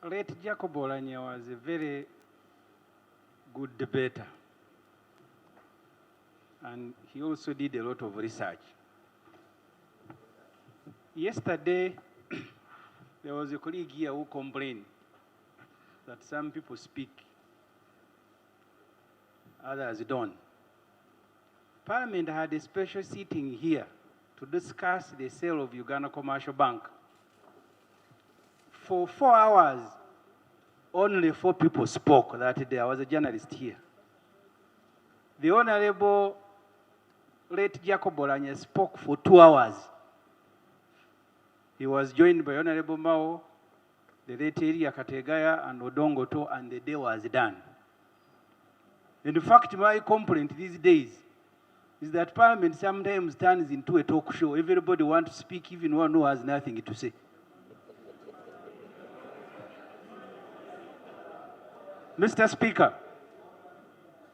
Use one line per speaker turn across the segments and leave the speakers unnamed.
Late Jacob Oulanyah was a very good debater, and he also did a lot of research. Yesterday, there was a colleague here who complained that some people speak, others don't. Parliament had a special sitting here to discuss the sale of Uganda Commercial Bank. For 4 hours, only 4 people spoke that day. I was a journalist here. The Honorable late Jacob Oulanyah spoke for 2 hours. He was joined by Honorable Mao, the late Elia Kategaya, and Odongoto, and the day was done. In fact, my complaint these days is that Parliament sometimes turns into a talk show. Everybody wants to speak, even one who has nothing to say. Mr. Speaker,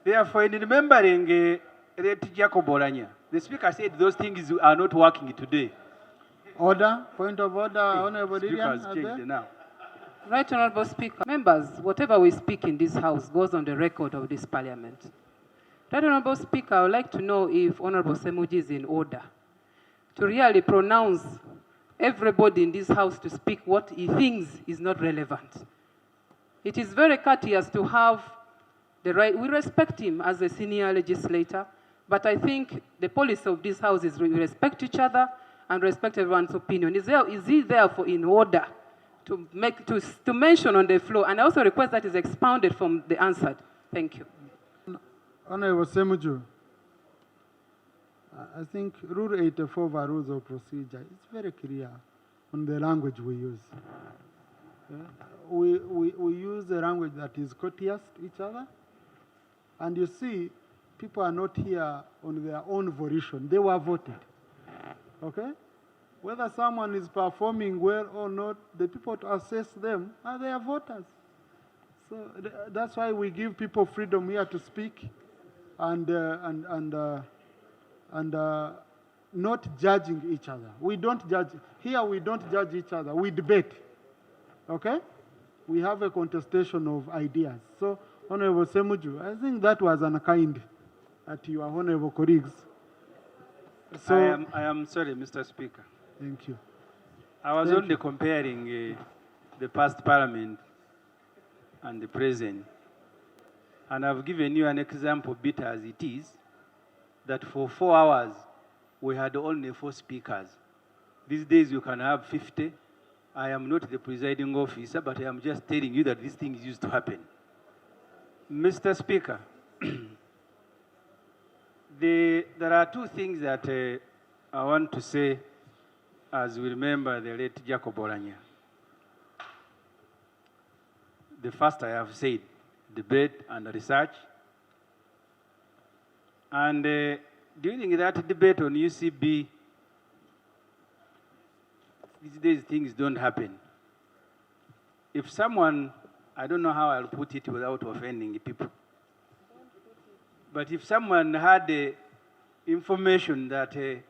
therefore, in remembering late Jacob Oulanyah, the Speaker said those things are not working today.
Order, point of order, Honorable
Speaker
Lilian.
has changed now.
Right, Honorable Speaker. Members, whatever we speak in this House goes on the record of this Parliament. Right, Honorable Speaker, I would like to know if Honorable SSEMUJJU is in order to really pronounce everybody in this House to speak what he thinks is not relevant. It is very courteous to have the right. We respect him as a senior legislator, but I think the policy of this House is we respect each other and respect everyone's opinion. Is he therefore in order to mention on the floor? And I also request that is expounded from the answered. Thank you.
Honorable SSEMUJJU, I think Rule 84 of our Rules of Procedure is very clear on the language we use. We use the language that is courteous to each other. And you see, people are not here on their own volition. They were voted. Okay? Whether someone is performing well or not, the people to assess them are their voters. So that's why we give people freedom here to speak and not judging each other. We don't judge. Here we don't judge each other. We debate. Okay? We have a contestation of ideas. So, Honorable SSEMUJJU, I think that was unkind at your honorable colleagues. So,
I am sorry, Mr. Speaker.
Thank you.
I was only comparing the past Parliament and the present. And I've given you an example, bit as it is, that for 4 hours, we had only 4 speakers. These days, you can have 50. I am not the presiding officer, but I am just telling you that these things used to happen. Mr. Speaker, there are 2 things that I want to say as we remember the late Jacob Oulanyah. The first I have said, debate and research. And during that debate on UCB, these days things don't happen. If someone, I don't know how I'll put it without offending people, but if someone had information that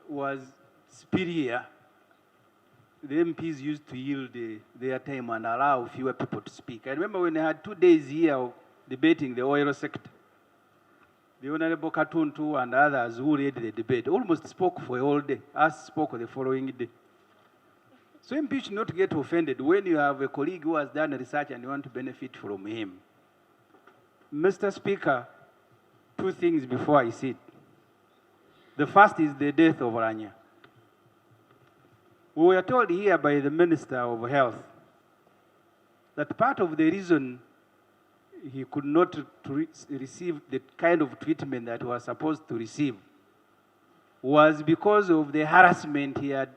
was superior, the MPs used to yield their time and allow fewer people to speak. I remember when I had 2 days here of debating the oil sector, the Honorable Katuntu and others who led the debate almost spoke for a whole day. Us spoke the following day. So MPs should not get offended when you have a colleague who has done research and you want to benefit from him. Mr. Speaker, 2 things before I sit. The first is the death of Oulanyah. We were told here by the Minister of Health that part of the reason he could not receive the kind of treatment that he was supposed to receive was because of the harassment he had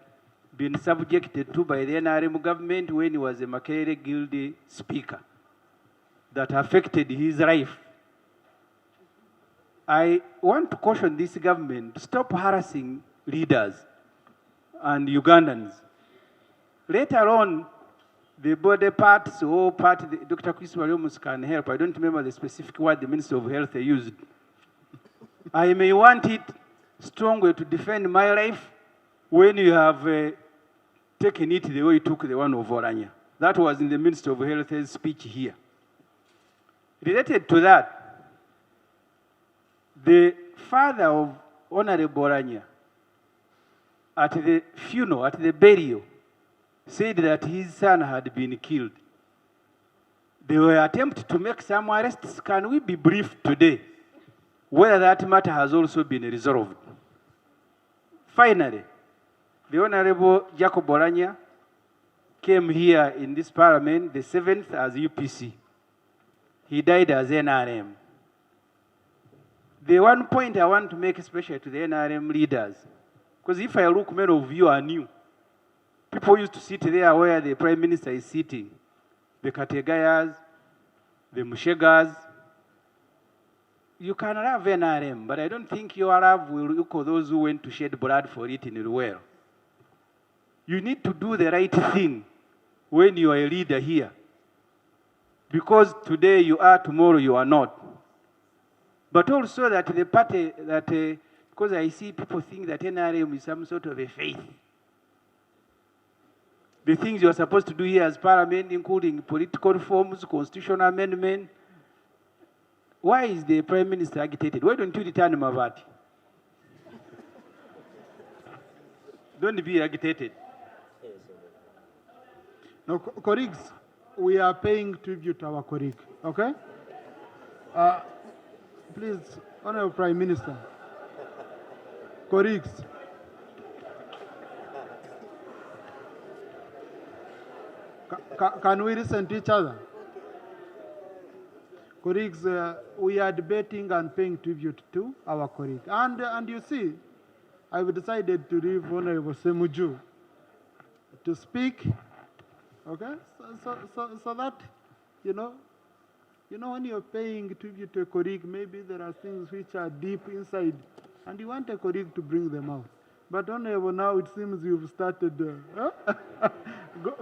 been subjected to by the NRM government when he was a Makerere Guild speaker that affected his life. I want to caution this government to stop harassing leaders and Ugandans. Later on, the body parts or part, Dr. Chris Williams can help. I don't remember the specific word the Minister of Health used. I may want it strongly to defend my life when you have taken it the way you took the one of Oulanyah. That was in the Minister of Health's speech here. Related to that, the father of Honorable Oulanyah, at the funeral, at the burial, said that his son had been killed. There were attempts to make some arrests. Can we be briefed today whether that matter has also been resolved? Finally, the Honorable Jacob Oulanyah came here in this parliament, the 7th as UPC. He died as NRM. The one point I want to make especially to the NRM leaders, because if I look, many of you are new. People used to sit there where the Prime Minister is sitting. The Kategayas, the Mushegas. You can love NRM, but I don't think your love will equal those who went to shed blood for it in Ruel. You need to do the right thing when you are a leader here. Because today you are, tomorrow you are not. But also that the party, because I see people think that NRM is some sort of a faith. The things you are supposed to do here as parliament, including political reforms, constitutional amendment. Why is the Prime Minister agitated? Why don't you return Mavati? Don't be agitated.
No, colleagues, we are paying tribute to our colleague, okay? Please, Honorable Prime Minister, colleagues, can we listen to each other? Colleagues, we are debating and paying tribute to our colleague. And you see, I've decided to leave Honorable SSEMUJJU to speak, okay? So that, you know, when you're paying tribute to a colleague, maybe there are things which are deep inside, and you want a colleague to bring them out. But Honorable, now it seems you've started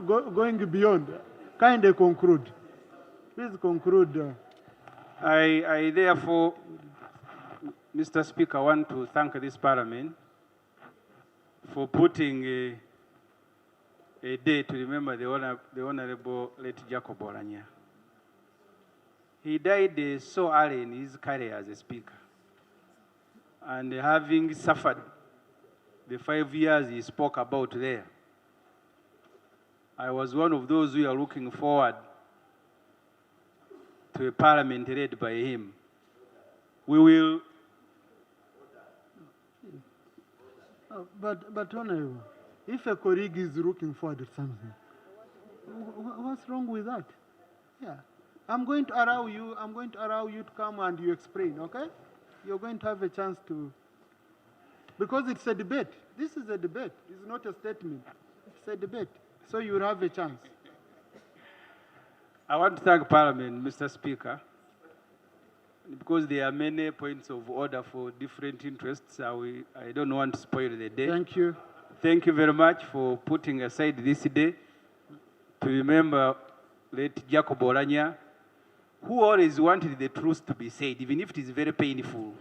going beyond. Kind of conclude. Please conclude.
I therefore, Mr. Speaker, want to thank this Parliament for putting a day to remember the Honorable late Jacob Oulanyah. He died so early in his career as a Speaker. And having suffered the 5 years he spoke about there, I was one of those who are looking forward to a parliament led by him. We will...
But Honorable, if a colleague is looking forward to something, what's wrong with that? Yeah. I'm going to allow you to come and you explain, okay? You're going to have a chance to, because it's a debate. This is a debate. It's not a statement. It's a debate. So you'll have a chance.
I want to thank Parliament, Mr. Speaker, because there are many points of order for different interests. I don't want to spoil the day.
Thank you.
Thank you very much for putting aside this day to remember late Jacob Oulanyah, who always wanted the truth to be said, even if it is very painful.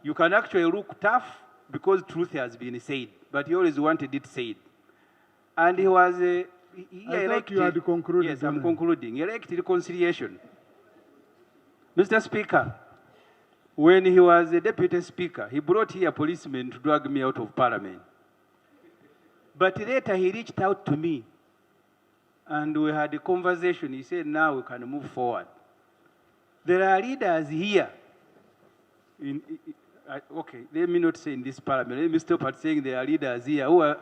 You can actually look tough because truth has been said, but he always wanted it said. And he was
I thought you had concluded.
Yes, I'm concluding. He elected reconciliation. Mr. Speaker, when he was a deputy speaker, he brought here policemen to drag me out of Parliament. But later he reached out to me and we had a conversation. He said, now we can move forward. There are leaders here. Okay, let me not say in this Parliament. Let me stop at saying there are leaders here who are,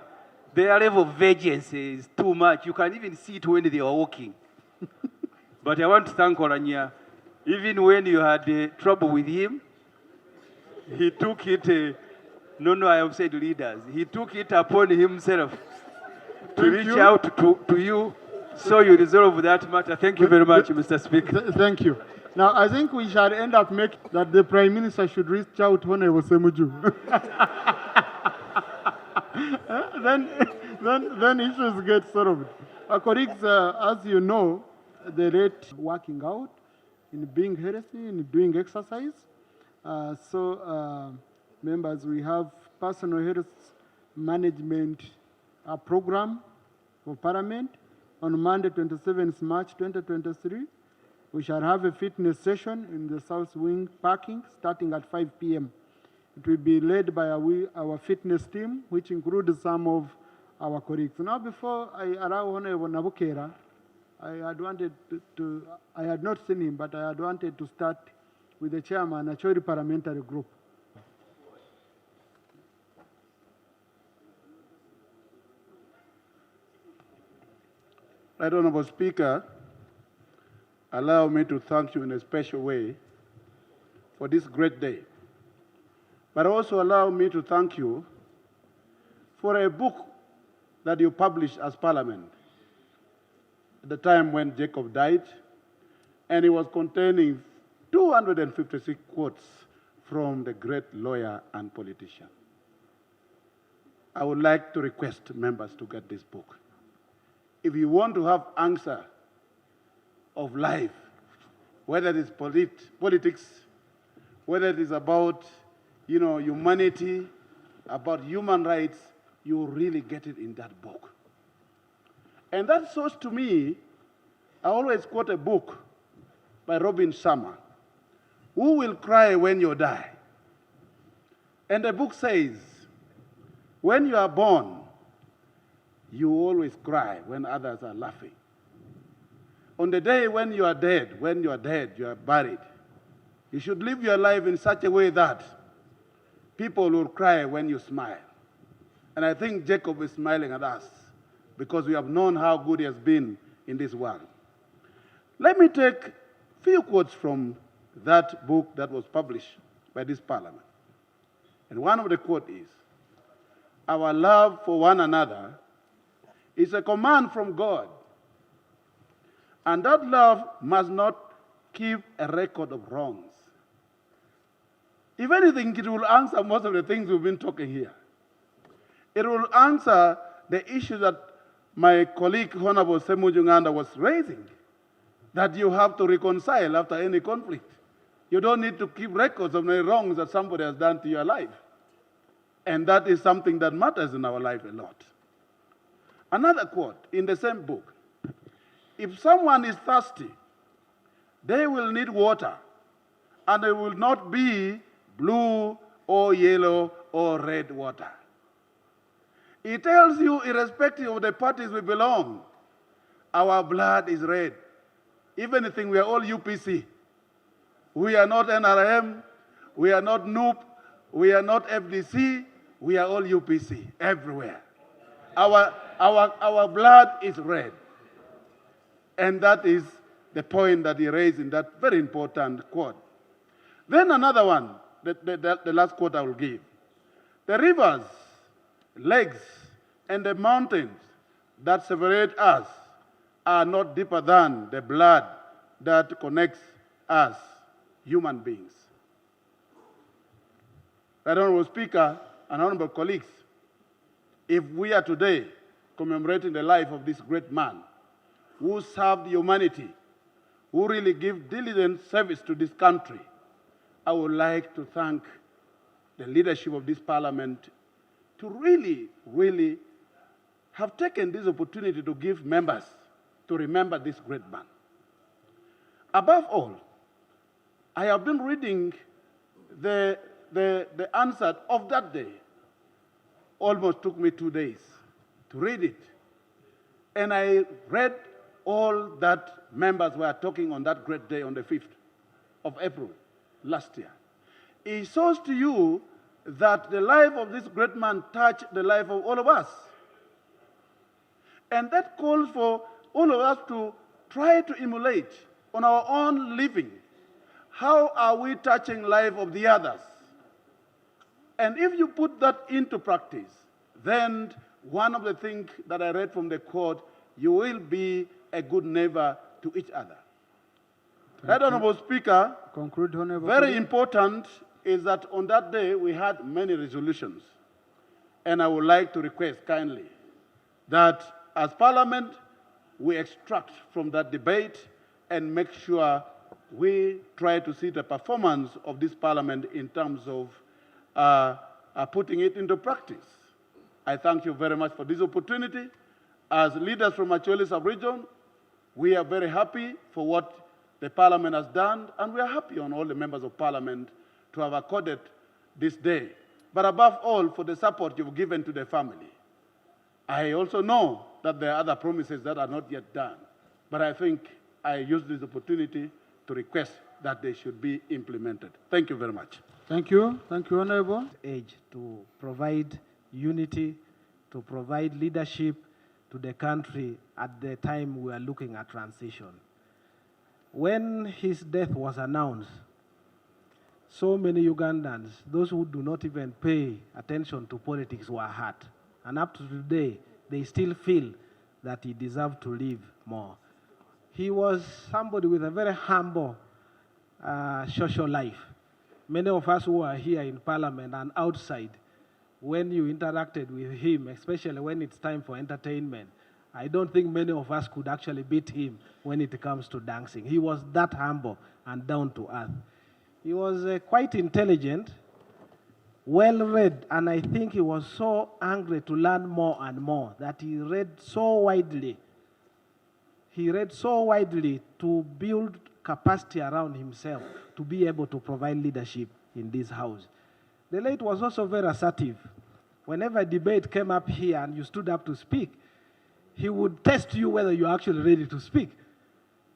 their level of vengeance is too much. You can even see it when they are walking. But I want to thank Oulanyah. Even when you had trouble with him, he took it, I have said leaders. He took it upon himself to reach out to you, so you resolve that matter. Thank you very much, Mr. Speaker.
Thank you. Now, I think we shall end up making that the Prime Minister should reach out to Honorable SSEMUJJU. then issues get solved. Colleagues, as you know, the rate working out, in being healthy, in doing exercise. Members, we have personal health management program for Parliament. on Monday, 27th March 2023. We shall have a fitness session in the South Wing parking starting at 5 p.m. It will be led by our fitness team, which includes some of our colleagues. Now, before I allow Honorable Nabukera, I had not seen him, but I had wanted to start with the chairman, Acholi Parliamentary Group.
Right Honorable Speaker, allow me to thank you in a special way for this great day. But also allow me to thank you for a book that you published as Parliament at the time when Jacob died, and it was containing 256 quotes from the great lawyer and politician. I would like to request members to get this book. If you want to have answer of life, whether it is politics, whether it is about humanity, about human rights, you really get it in that book. And that shows to me, I always quote a book by Robin Sharma, Who Will Cry When You Die? And the book says, when you are born, you always cry when others are laughing. On the day when you are dead, you are buried, you should live your life in such a way that people will cry when you smile. And I think Jacob is smiling at us because we have known how good he has been in this world. Let me take a few quotes from that book that was published by this Parliament. And one of the quotes is, our love for one another is a command from God. And that love must not keep a record of wrongs. If anything, it will answer most of the things we've been talking here. It will answer the issue that my colleague, Honorable SSEMUJJU NGANDA, was raising, that you have to reconcile after any conflict. You don't need to keep records of the wrongs that somebody has done to your life. And that is something that matters in our life a lot. Another quote in the same book, if someone is thirsty, they will need water, and it will not be blue or yellow or red water. It tells you, irrespective of the parties we belong, our blood is red. Even if we are all UPC. We are not NRM, we are not NUP, we are not FDC, we are all UPC, everywhere. Our blood is red. And that is the point that he raised in that very important quote. Then another one, the last quote I will give. The rivers, lakes, and the mountains that separate us are not deeper than the blood that connects us, human beings. Right Honorable Speaker and honorable colleagues, if we are today commemorating the life of this great man who served humanity, who really gave diligent service to this country, I would like to thank the leadership of this Parliament to really have taken this opportunity to give members to remember this great man. Above all, I have been reading the answer of that day. Almost took me 2 days to read it. And I read all that members were talking on that great day on the 5th of April last year. It shows to you that the life of this great man touched the life of all of us. And that calls for all of us to try to emulate on our own living. How are we touching life of the others? And if you put that into practice, then one of the things that I read from the quote, you will be a good neighbor to each other. Right Honorable Speaker,
conclude, Honorable.
Very important is that on that day we had many resolutions. And I would like to request kindly that as Parliament, we extract from that debate and make sure we try to see the performance of this Parliament in terms of putting it into practice. I thank you very much for this opportunity. As leaders from Acholi sub-region, we are very happy for what the Parliament has done, and we are happy on all the members of Parliament to have accorded this day. But above all, for the support you've given to the family. I also know that there are other promises that are not yet done, but I think I use this opportunity to request that they should be implemented. Thank you very much.
Thank you. Thank you, Honorable.
Age to provide unity, to provide leadership to the country at the time we are looking at transition. When his death was announced, so many Ugandans, those who do not even pay attention to politics, were hurt. And up to today, they still feel that he deserved to live more. He was somebody with a very humble social life. Many of us who are here in Parliament and outside, when you interacted with him, especially when it's time for entertainment, I don't think many of us could actually beat him when it comes to dancing. He was that humble and down to earth. He was quite intelligent, well-read, and I think he was so hungry to learn more and more that he read so widely. He read so widely to build capacity around himself to be able to provide leadership in this house. The late was also very assertive. Whenever a debate came up here and you stood up to speak, he would test you whether you're actually ready to speak.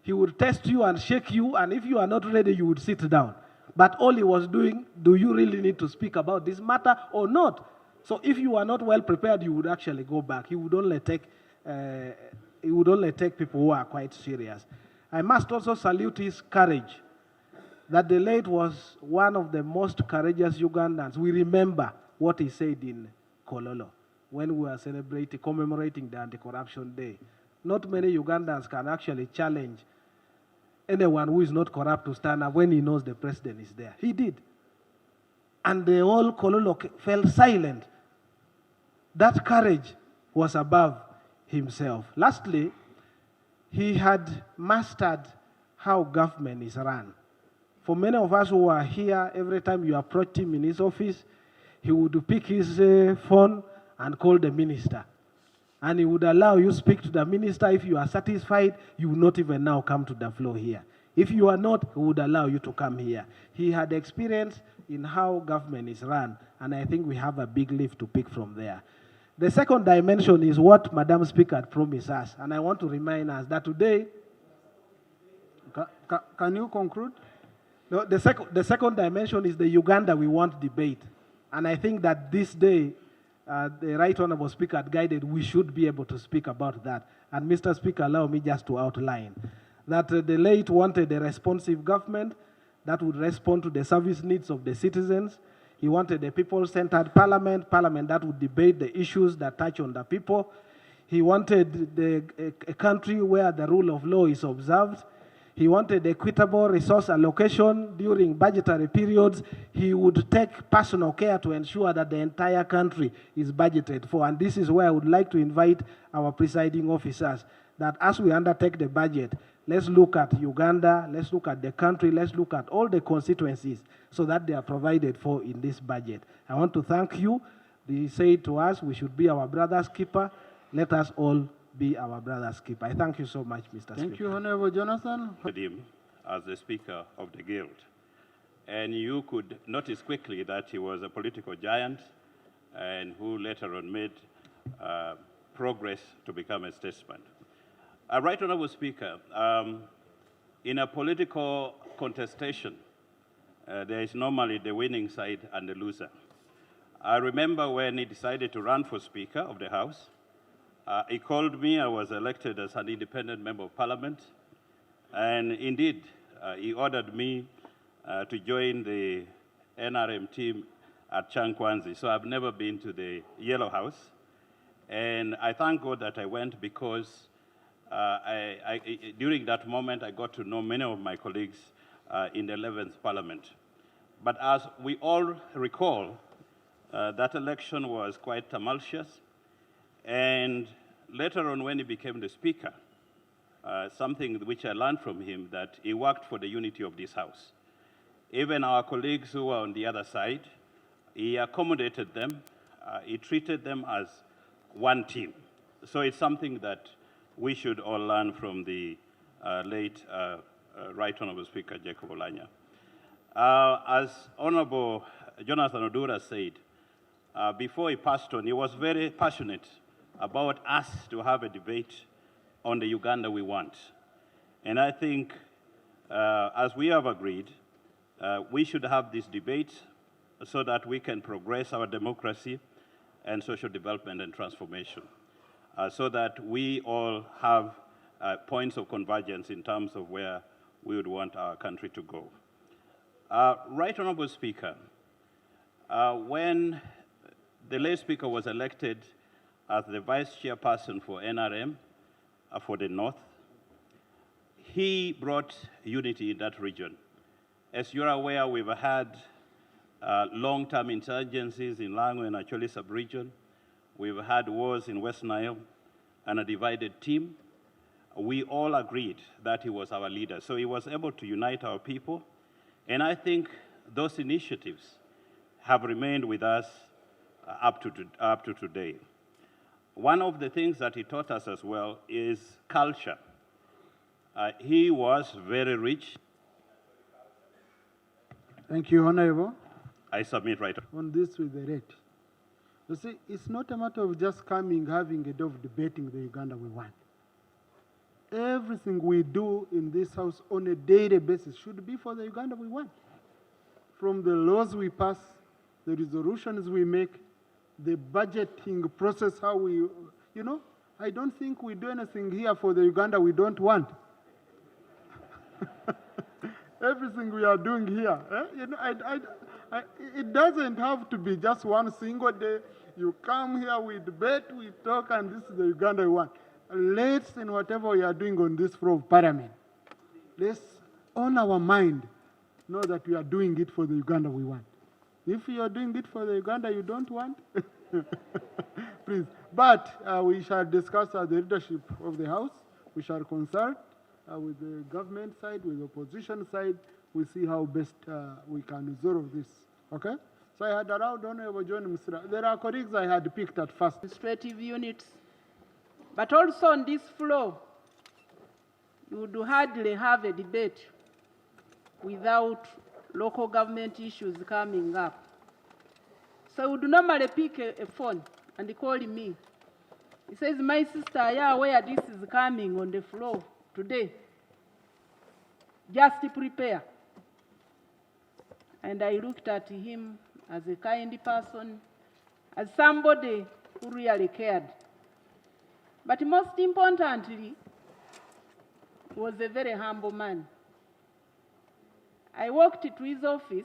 He would test you and shake you, and if you are not ready, you would sit down. But all he was doing, do you really need to speak about this matter or not? So if you are not well prepared, you would actually go back. He would only take people who are quite serious. I must also salute his courage. That the late was one of the most courageous Ugandans. We remember what he said in Kololo when we were commemorating the Anti-Corruption Day. Not many Ugandans can actually challenge anyone who is not corrupt to stand up when he knows the president is there. He did. And the whole Kololo fell silent. That courage was above himself. Lastly, he had mastered how government is run. For many of us who are here, every time you approach him in his office, he would pick his phone and call the minister. And he would allow you to speak to the minister. If you are satisfied, you will not even now come to the floor here. If you are not, he would allow you to come here. He had experience in how government is run, and I think we have a big lift to pick from there. The second dimension is what Madam Speaker had promised us, and I want to remind us that today...
Can you conclude?
No, the second dimension is the Uganda we want debate. And I think that this day, the Right Honourable Speaker had guided, we should be able to speak about that. And Mr. Speaker, allow me just to outline that the late wanted a responsive government that would respond to the service needs of the citizens. He wanted a people-centered parliament that would debate the issues that touch on the people. He wanted a country where the rule of law is observed. He wanted equitable resource allocation during budgetary periods. He would take personal care to ensure that the entire country is budgeted for. And this is where I would like to invite our presiding officers that as we undertake the budget, let's look at Uganda, let's look at the country, let's look at all the constituencies so that they are provided for in this budget. I want to thank you. They said to us we should be our brother's keeper. Let us all be our brother's keeper. I thank you so much, Mr. Speaker.
Thank you, Honorable Jonathan.
Him as the Speaker of the Guild. And you could notice quickly that he was a political giant and who later on made progress to become a statesman. Right Honourable Speaker, in a political contestation, there is normally the winning side and the loser. I remember when he decided to run for Speaker of the House, he called me. I was elected as an independent member of Parliament. And indeed, he ordered me to join the NRM team at Chankwanzi. So I've never been to the Yellow House. And I thank God that I went because during that moment, I got to know many of my colleagues in the 11th Parliament. But as we all recall, that election was quite tumultuous. And later on, when he became the Speaker, something which I learned from him, that he worked for the unity of this House. Even our colleagues who were on the other side, he accommodated them. He treated them as one team. So it's something that we should all learn from the late Right Honourable Speaker Jacob Oulanyah. As Honourable Jonathan Odura said, before he passed on, he was very passionate about us to have a debate on the Uganda we want. And I think, as we have agreed, we should have this debate so that we can progress our democracy and social development and transformation, so that we all have points of convergence in terms of where we would want our country to go. Right Honourable Speaker, when the late Speaker was elected as the Vice Chairperson for NRM for the North, he brought unity in that region. As you're aware, we've had long-term insurgencies in Langwe and Acholi sub-region. We've had wars in West Nile and a divided team. We all agreed that he was our leader. So he was able to unite our people. And I think those initiatives have remained with us up to today. One of the things that he taught us as well is culture. He was very rich.
Thank you, Honourable.
I submit right
on this with the rate. You see, it's not a matter of just coming, having a day of debating the Uganda we want. Everything we do in this house on a daily basis should be for the Uganda we want. From the laws we pass, the resolutions we make, the budgeting process, how we, you know, I don't think we do anything here for the Uganda we don't want. Everything we are doing here, you know, it doesn't have to be just one single day. You come here, we debate, we talk, and this is the Uganda we want. Let's, in whatever we are doing on this floor of Parliament, let's, on our mind, know that we are doing it for the Uganda we want. If you are doing it for the Uganda you don't want, please. But we shall discuss as the leadership of the House. We shall consult with the government side, with the opposition side. We see how best we can resolve this. Okay? So I had allowed Honourable John Musira. There are colleagues I had picked at first.
Administrative units. But also on this floor, you would hardly have a debate without local government issues coming up. So I would normally pick a phone and call me. He says, my sister, are you aware this is coming on the floor today? Just prepare. And I looked at him as a kind person, as somebody who really cared. But most importantly, he was a very humble man. I walked to his office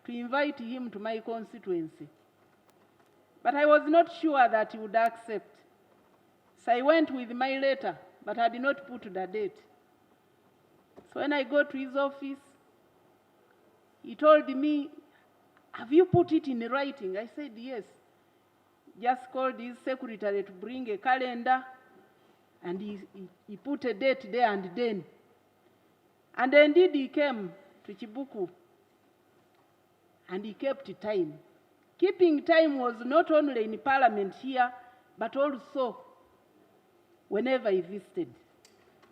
to invite him to my constituency. But I was not sure that he would accept. So I went with my letter, but I did not put the date. So when I got to his office, he told me, have you put it in writing? I said, yes. Just called his secretary to bring a calendar, and he put a date there and then. And indeed he came to Chibuku, and he kept time. Keeping time was not only in Parliament here, but also whenever he visited.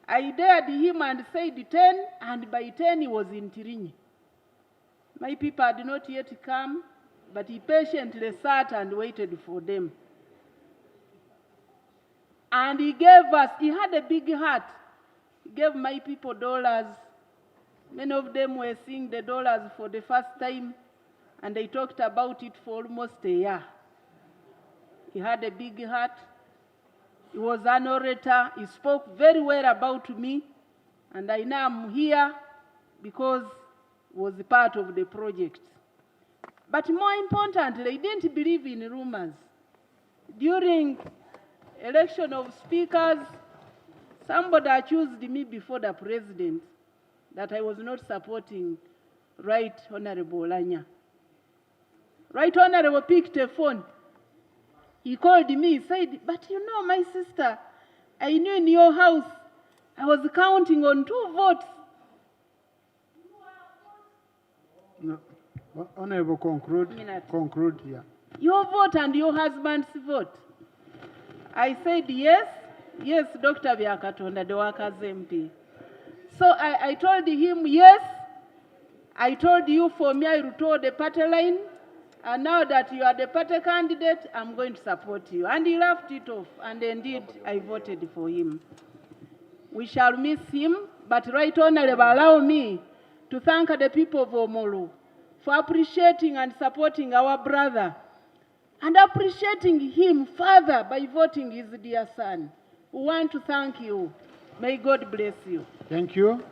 I dared him and said 10, and by 10 he was in Tirinyi. My people had not yet come, but he patiently sat and waited for them. And he gave us, he had a big heart. He gave my people dollars. Many of them were seeing the dollars for the first time, and they talked about it for almost a year. He had a big heart. He was an orator. He spoke very well about me, and I know I'm here because he was part of the project. But more importantly, he didn't believe in rumors. During election of speakers, somebody accused me before the president that I was not supporting Right Honourable Oulanyah. Right Honourable picked a phone. He called me, said, but you know, my sister, I knew in your house I was counting on 2 votes.
No. Honourable, conclude here.
Your vote and your husband's vote. I said yes, yes, Dr. Byakatonda, the workers MP. So I told him yes. I told you for me, I told the party line, and now that you are the party candidate, I'm going to support you. And he laughed it off, and indeed, I voted for him. We shall miss him, but right honorable, allow me to thank the people of Omolu for appreciating and supporting our brother, and appreciating him further by voting his dear son. We want to thank you. May God bless you.
Thank you.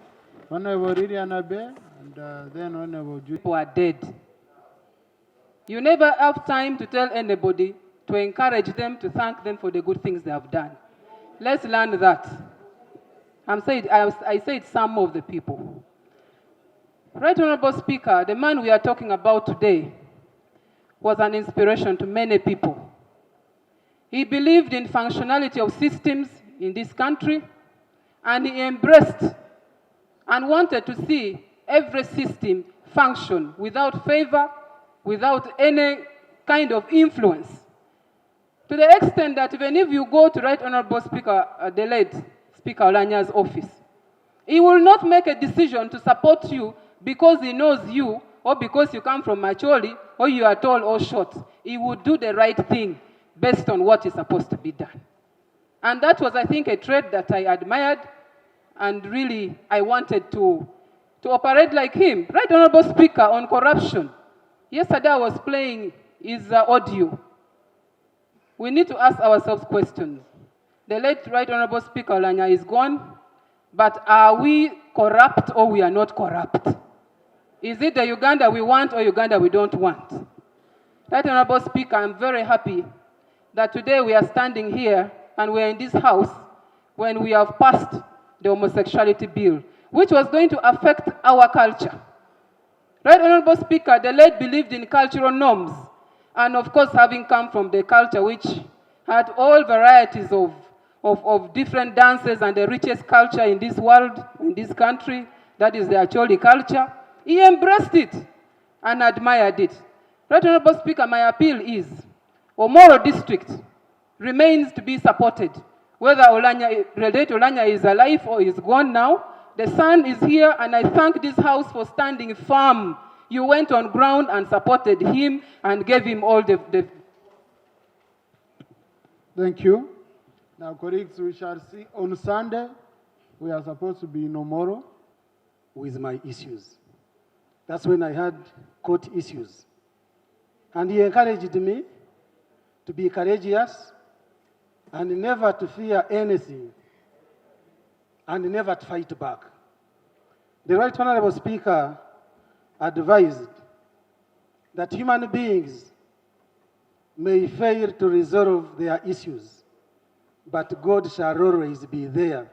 Honorable Lilian Abe, and then Honorable Judy.
People are dead. You never have time to tell anybody, to encourage them, to thank them for the good things they have done. Let's learn that. I said some of the people. Right Honorable Speaker, the man we are talking about today was an inspiration to many people. He believed in functionality of systems in this country, and he embraced and wanted to see every system function without favor, without any kind of influence. To the extent that even if you go to Right Honorable Speaker, the late Speaker Oulanyah's office, he will not make a decision to support you because he knows you, or because you come from Macholi, or you are tall or short. He would do the right thing based on what is supposed to be done. And that was, I think, a trait that I admired, and really I wanted to operate like him. Right Honorable Speaker, on corruption, yesterday I was playing his audio. We need to ask ourselves questions. The late Right Honorable Speaker Oulanyah is gone, but are we corrupt or we are not corrupt? Is it the Uganda we want or Uganda we don't want? Right Honorable Speaker, I'm very happy that today we are standing here and we're in this house when we have passed the homosexuality bill, which was going to affect our culture. Right Honorable Speaker, the late believed in cultural norms, and of course having come from the culture which had all varieties of different dances and the richest culture in this world, in this country, that is the Acholi culture, he embraced it and admired it. Right Honorable Speaker, my appeal is, Omoro district remains to be supported. Whether Oulanyah is alive or is gone now, the son is here, and I thank this house for standing firm. You went on ground and supported him and gave him all the...
Thank you. Now, colleagues, we shall see on Sunday. We are supposed to be in Omoro with my issues. That's when I had court issues. And he encouraged me to be courageous and never to fear anything and never to fight back. The Right Honorable Speaker advised that human beings may fail to resolve their issues, but God shall always be there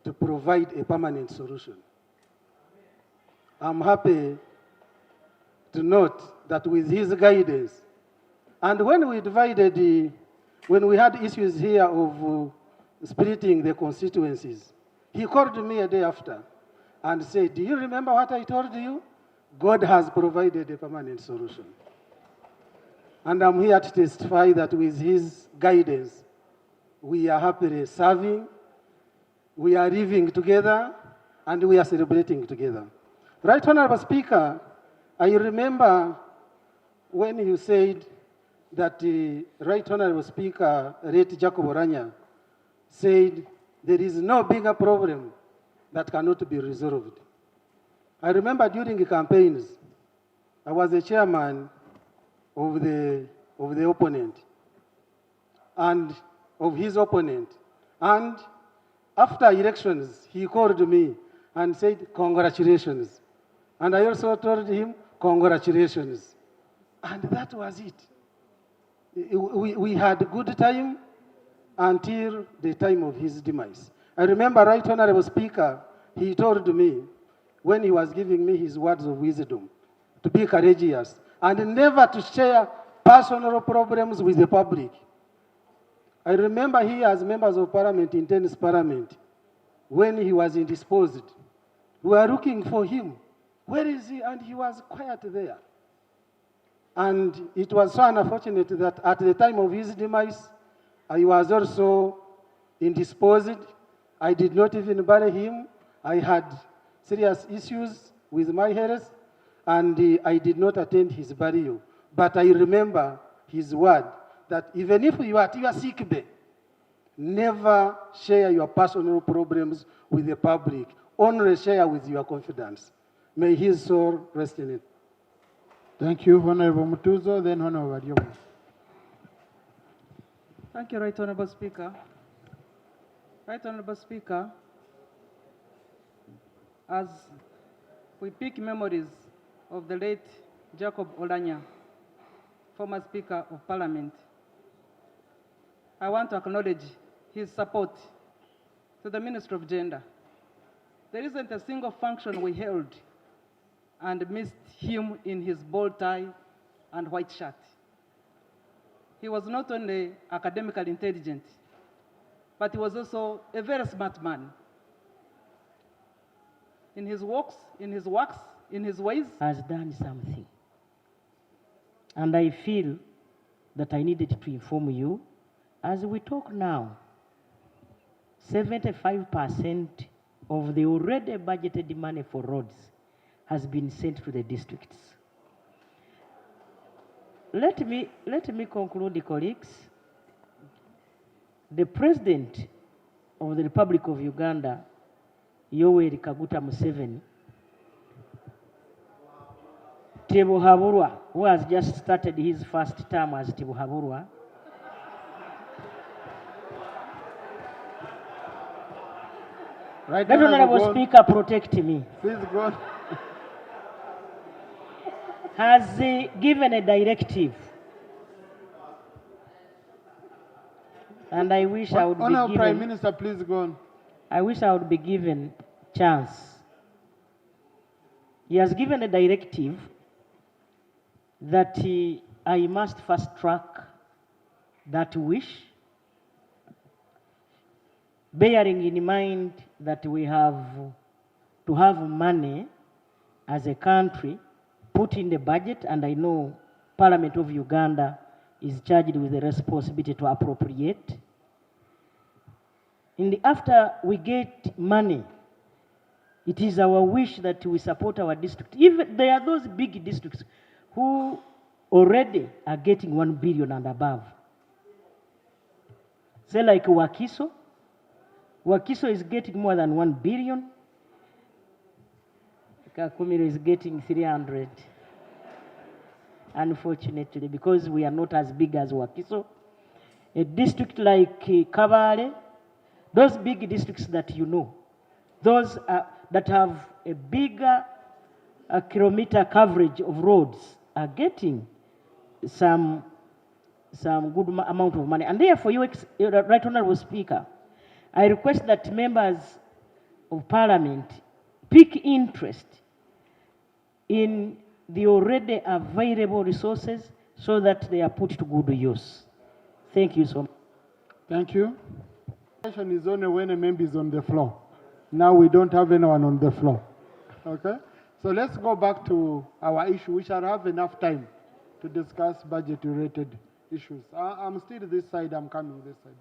to provide a permanent solution. I'm happy to note that with his guidance, and when we had issues here of splitting the constituencies, he called me a day after and said, do you remember what I told you? God has provided a permanent solution. And I'm here to testify that with his guidance, we are happily serving, we are living together, and we are celebrating together. Right Honorable Speaker, I remember when you said that the Right Honorable Speaker, late Jacob Oulanyah, said there is no bigger problem that cannot be resolved. I remember during the campaigns, I was the chairman of the opponent and of his opponent. And after elections, he called me and said, congratulations. And I also told him, congratulations. And that was it. We had a good time until the time of his demise. I remember Right Honorable Speaker, he told me when he was giving me his words of wisdom to be courageous and never to share personal problems with the public. I remember he, as members of parliament in tennis parliament, when he was indisposed, we were looking for him. Where is he? And he was quiet there. And it was so unfortunate that at the time of his demise,
I was also indisposed. I did not even bury him. I had serious issues with my health, and I did not attend his burial. But I remember his word that even if you are at your sick bay, never share your personal problems with the public. Only share with your confidants. May his soul rest in it.
Thank you, Honorable Mutuzo, then Honorable Adiomo.
Thank you, Right Honorable Speaker. Right Honorable Speaker, as we pick memories of the late Jacob Oulanyah, former Speaker of Parliament, I want to acknowledge his support to the Ministry of Gender. There isn't a single function we held and missed him in his bold tie and white shirt. He was not only academically intelligent, but he was also a very smart man. In his works, in his ways,
has done something. And I feel that I needed to inform you, as we talk now, 75% of the already budgeted money for roads has been sent to the districts. Let me conclude, colleagues. The President of the Republic of Uganda, Yoweri Kaguta Museveni, Tibuhaburwa, who has just started his first term as Tibuhaburwa,
Right,
Honorable Speaker, protect me.
Please go on.
Has given a directive, and I wish I would be
Honorable
given.
Prime Minister, please go on.
I wish I would be given chance. He has given a directive that I must fast track that wish, bearing in mind that we have to have money as a country put in the budget, and I know Parliament of Uganda is charged with the responsibility to appropriate. After we get money, it is our wish that we support our district. Even there are those big districts who already are getting 1 billion and above. Say like Wakiso. Wakiso is getting more than 1 billion. Kakumiro is getting 300. Unfortunately, because we are not as big as Wakiso. A district like Kabale, those big districts that you know, those that have a bigger kilometer coverage of roads are getting some good amount of money. And therefore, Right Honorable Speaker, I request that members of Parliament pick interest in the already available resources so that they are put to good use. Thank you so much.
Thank you. The session is only when a member is on the floor. Now we don't have anyone on the floor. Okay? So let's go back to our issue. We shall have enough time to discuss budget-related issues. I'm still this side, I'm coming this side.